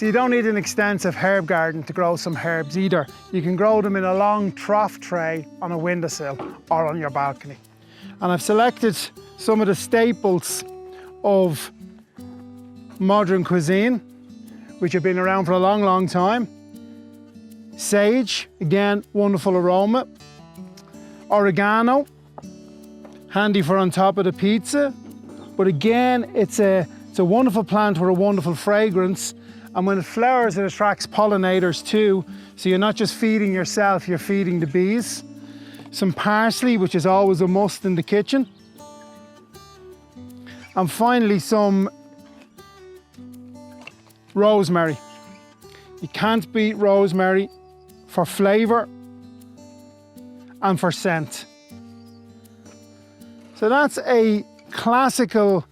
So you don't need an extensive herb garden to grow some herbs either. You can grow them in a long trough tray on a windowsill or on your balcony. And I've selected some of the staples of modern cuisine, which have been around for a long, long time. Sage, again, wonderful aroma. Oregano, handy for on top of the pizza. But again, it's a wonderful plant with a wonderful fragrance. And when it flowers, it attracts pollinators too. So you're not just feeding yourself, you're feeding the bees. Some parsley, which is always a must in the kitchen. And finally, some rosemary. You can't beat rosemary for flavour and for scent. So that's a classical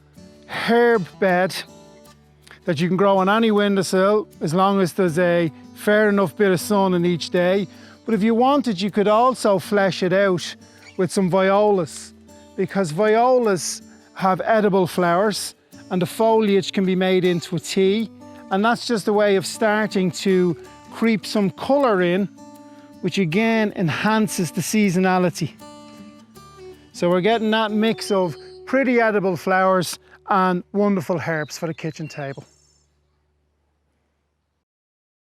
herb bed that you can grow on any windowsill as long as there's a fair enough bit of sun in each day. But if you wanted, you could also flesh it out with some violas, because violas have edible flowers and the foliage can be made into a tea, and that's just a way of starting to creep some colour in, which again enhances the seasonality. So we're getting that mix of pretty edible flowers and wonderful herbs for the kitchen table.